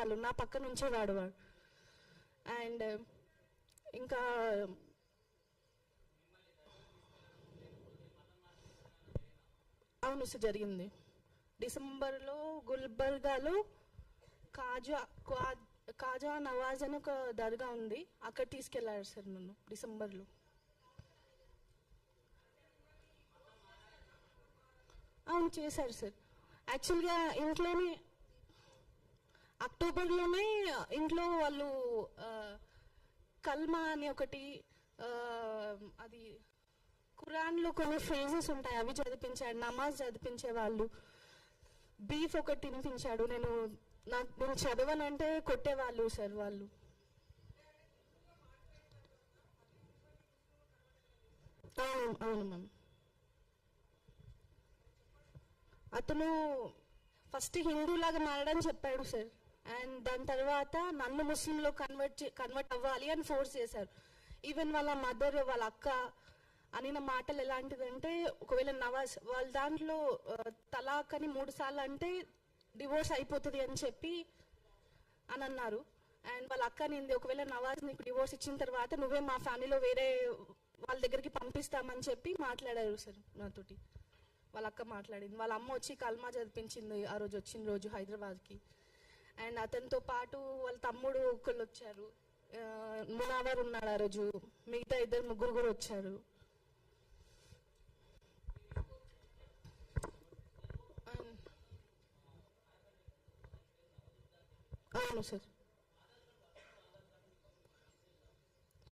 వాళ్ళు నా పక్క నుంచే వాడు. అండ్ ఇంకా అవును సార్, జరిగింది. డిసెంబర్లో గుల్బర్గాలో కాజా నవాజ్ అని ఒక దర్గా ఉంది, అక్కడ తీసుకెళ్లారు సార్ నన్ను డిసెంబర్లో. అవును చేశారు సార్. యాక్చువల్గా ఇంట్లోనే అక్టోబర్లోనే ఇంట్లో వాళ్ళు కల్మా అని ఒకటి, అది ఖురాన్లో కొన్ని ఫ్రేజెస్ ఉంటాయి అవి చదివించాడు, నమాజ్ చదివించేవాళ్ళు, బీఫ్ ఒకటి తినిపించాడు. నేను చదవనంటే కొట్టేవాళ్ళు సార్ వాళ్ళు. అవును అవును మ్యామ్. అతను ఫస్ట్ హిందూలాగా మారడని చెప్పాడు సార్, అండ్ దాని తర్వాత నన్ను ముస్లింలో కన్వర్ట్ అవ్వాలి అని ఫోర్స్ చేశారు. ఈవెన్ వాళ్ళ మదర్, వాళ్ళ అక్క అనిన మాటలు ఎలాంటిదంటే, ఒకవేళ నవాజ్ వాళ్ళ దాంట్లో తలాక్ అని 3 సార్లు అంటే డివోర్స్ అయిపోతుంది అని చెప్పి అని అన్నారు. అండ్ వాళ్ళ అక్క నింది, ఒకవేళ నవాజ్ నీకు డివోర్స్ ఇచ్చిన తర్వాత నువ్వే మా ఫ్యామిలీలో వేరే వాళ్ళ దగ్గరికి పంపిస్తామని చెప్పి మాట్లాడారు సార్ నాతోటి. వాళ్ళ అక్క మాట్లాడింది, వాళ్ళ అమ్మ వచ్చి కల్మా చదివించింది ఆ రోజు వచ్చిన రోజు హైదరాబాద్కి. అండ్ అతనితో పాటు వాళ్ళ తమ్ముడు ఒకళ్ళు వచ్చారు, మునావర్ ఉన్నాడు ఆ రోజు, మిగతా 2-3 కూడా వచ్చారు. అవును సార్.